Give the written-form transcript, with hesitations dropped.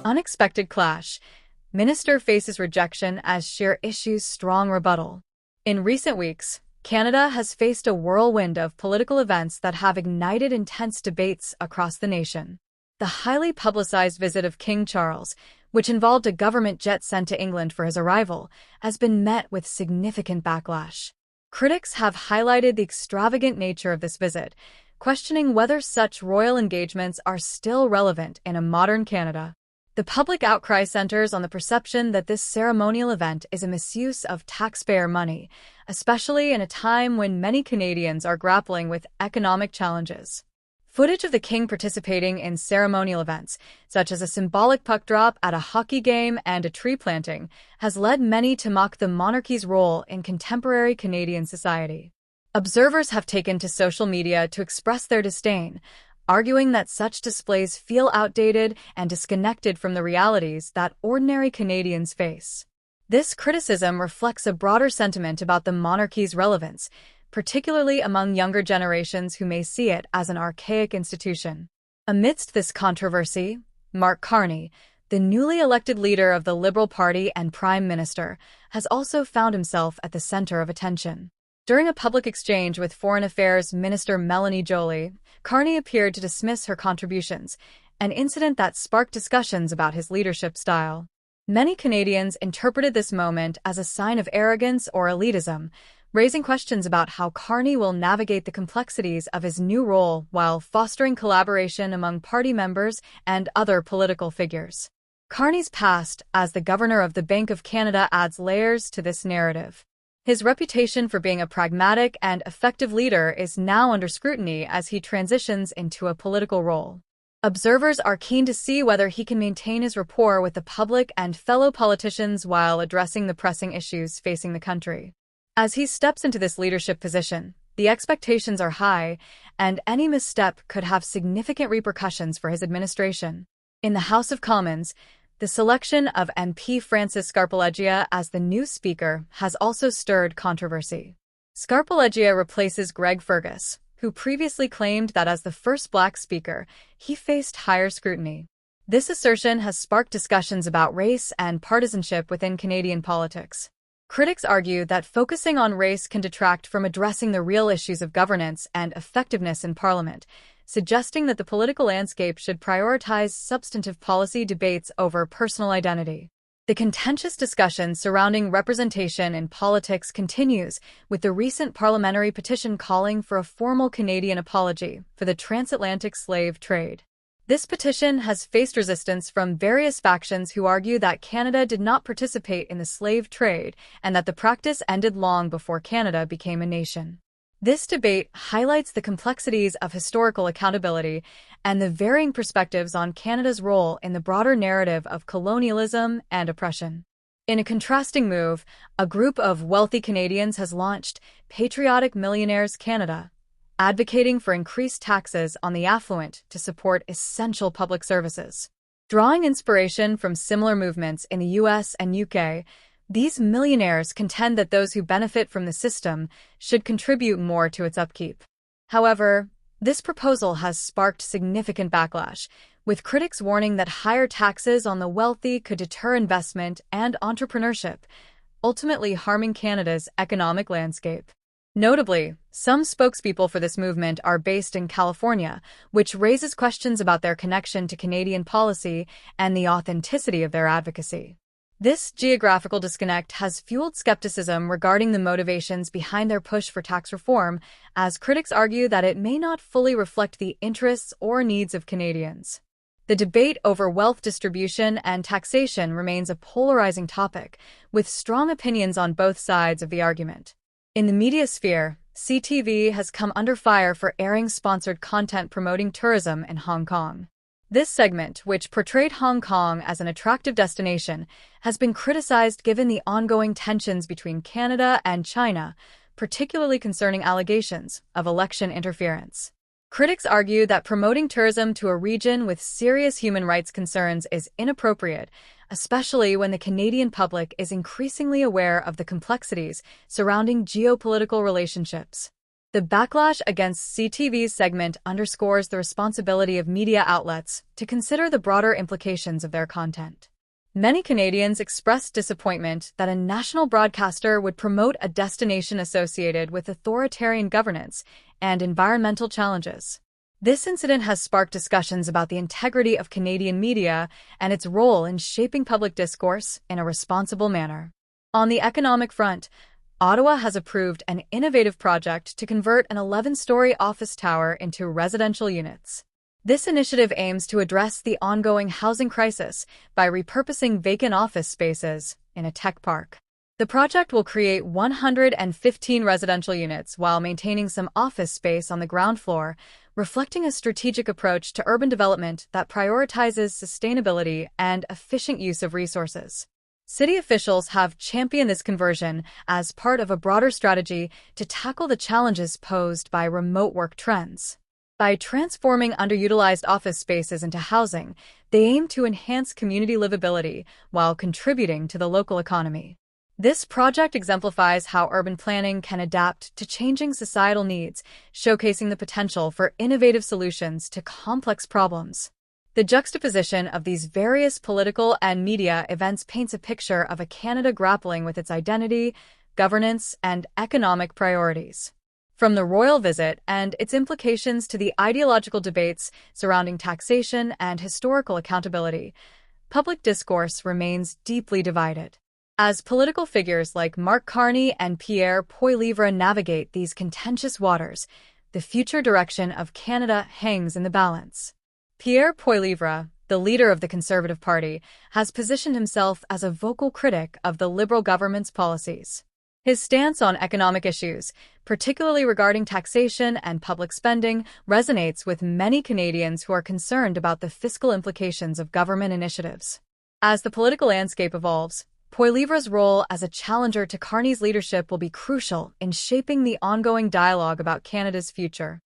Unexpected clash. Minister faces rejection as Scheer issues strong rebuttal. In recent weeks, Canada has faced a whirlwind of political events that have ignited intense debates across the nation. The highly publicized visit of King Charles, which involved a government jet sent to England for his arrival, has been met with significant backlash. Critics have highlighted the extravagant nature of this visit, questioning whether such royal engagements are still relevant in a modern Canada. The public outcry centers on the perception that this ceremonial event is a misuse of taxpayer money, especially in a time when many Canadians are grappling with economic challenges. Footage of the king participating in ceremonial events, such as a symbolic puck drop at a hockey game and a tree planting, has led many to mock the monarchy's role in contemporary Canadian society. Observers have taken to social media to express their disdain, arguing that such displays feel outdated and disconnected from the realities that ordinary Canadians face. This criticism reflects a broader sentiment about the monarchy's relevance, particularly among younger generations who may see it as an archaic institution. Amidst this controversy, Mark Carney, the newly elected leader of the Liberal Party and Prime Minister, has also found himself at the center of attention. During a public exchange with Foreign Affairs Minister Melanie Joly, Carney appeared to dismiss her contributions, an incident that sparked discussions about his leadership style. Many Canadians interpreted this moment as a sign of arrogance or elitism, raising questions about how Carney will navigate the complexities of his new role while fostering collaboration among party members and other political figures. Carney's past as the governor of the Bank of Canada adds layers to this narrative. His reputation for being a pragmatic and effective leader is now under scrutiny as he transitions into a political role. Observers are keen to see whether he can maintain his rapport with the public and fellow politicians while addressing the pressing issues facing the country. As he steps into this leadership position, the expectations are high, and any misstep could have significant repercussions for his administration. In the House of Commons, the selection of MP Francis Scarpaleggia as the new Speaker has also stirred controversy. Scarpaleggia replaces Greg Fergus, who previously claimed that as the first Black Speaker, he faced higher scrutiny. This assertion has sparked discussions about race and partisanship within Canadian politics. Critics argue that focusing on race can detract from addressing the real issues of governance and effectiveness in Parliament, suggesting that the political landscape should prioritize substantive policy debates over personal identity. The contentious discussion surrounding representation in politics continues, with the recent parliamentary petition calling for a formal Canadian apology for the transatlantic slave trade. This petition has faced resistance from various factions who argue that Canada did not participate in the slave trade and that the practice ended long before Canada became a nation. This debate highlights the complexities of historical accountability and the varying perspectives on Canada's role in the broader narrative of colonialism and oppression. In a contrasting move, a group of wealthy Canadians has launched Patriotic Millionaires Canada, advocating for increased taxes on the affluent to support essential public services. Drawing inspiration from similar movements in the US and UK, these millionaires contend that those who benefit from the system should contribute more to its upkeep. However, this proposal has sparked significant backlash, with critics warning that higher taxes on the wealthy could deter investment and entrepreneurship, ultimately harming Canada's economic landscape. Notably, some spokespeople for this movement are based in California, which raises questions about their connection to Canadian policy and the authenticity of their advocacy. This geographical disconnect has fueled skepticism regarding the motivations behind their push for tax reform, as critics argue that it may not fully reflect the interests or needs of Canadians. The debate over wealth distribution and taxation remains a polarizing topic, with strong opinions on both sides of the argument. In the media sphere, CTV has come under fire for airing sponsored content promoting tourism in Hong Kong. This segment, which portrayed Hong Kong as an attractive destination, has been criticized given the ongoing tensions between Canada and China, particularly concerning allegations of election interference. Critics argue that promoting tourism to a region with serious human rights concerns is inappropriate, especially when the Canadian public is increasingly aware of the complexities surrounding geopolitical relationships. The backlash against CTV's segment underscores the responsibility of media outlets to consider the broader implications of their content. Many Canadians expressed disappointment that a national broadcaster would promote a destination associated with authoritarian governance and environmental challenges. This incident has sparked discussions about the integrity of Canadian media and its role in shaping public discourse in a responsible manner. On the economic front, Ottawa has approved an innovative project to convert an 11-story office tower into residential units. This initiative aims to address the ongoing housing crisis by repurposing vacant office spaces in a tech park. The project will create 115 residential units while maintaining some office space on the ground floor, reflecting a strategic approach to urban development that prioritizes sustainability and efficient use of resources. City officials have championed this conversion as part of a broader strategy to tackle the challenges posed by remote work trends. By transforming underutilized office spaces into housing, they aim to enhance community livability while contributing to the local economy. This project exemplifies how urban planning can adapt to changing societal needs, showcasing the potential for innovative solutions to complex problems. The juxtaposition of these various political and media events paints a picture of a Canada grappling with its identity, governance, and economic priorities. From the royal visit and its implications to the ideological debates surrounding taxation and historical accountability, public discourse remains deeply divided. As political figures like Mark Carney and Pierre Poilievre navigate these contentious waters, the future direction of Canada hangs in the balance. Pierre Poilievre, the leader of the Conservative Party, has positioned himself as a vocal critic of the Liberal government's policies. His stance on economic issues, particularly regarding taxation and public spending, resonates with many Canadians who are concerned about the fiscal implications of government initiatives. As the political landscape evolves, Poilievre's role as a challenger to Carney's leadership will be crucial in shaping the ongoing dialogue about Canada's future.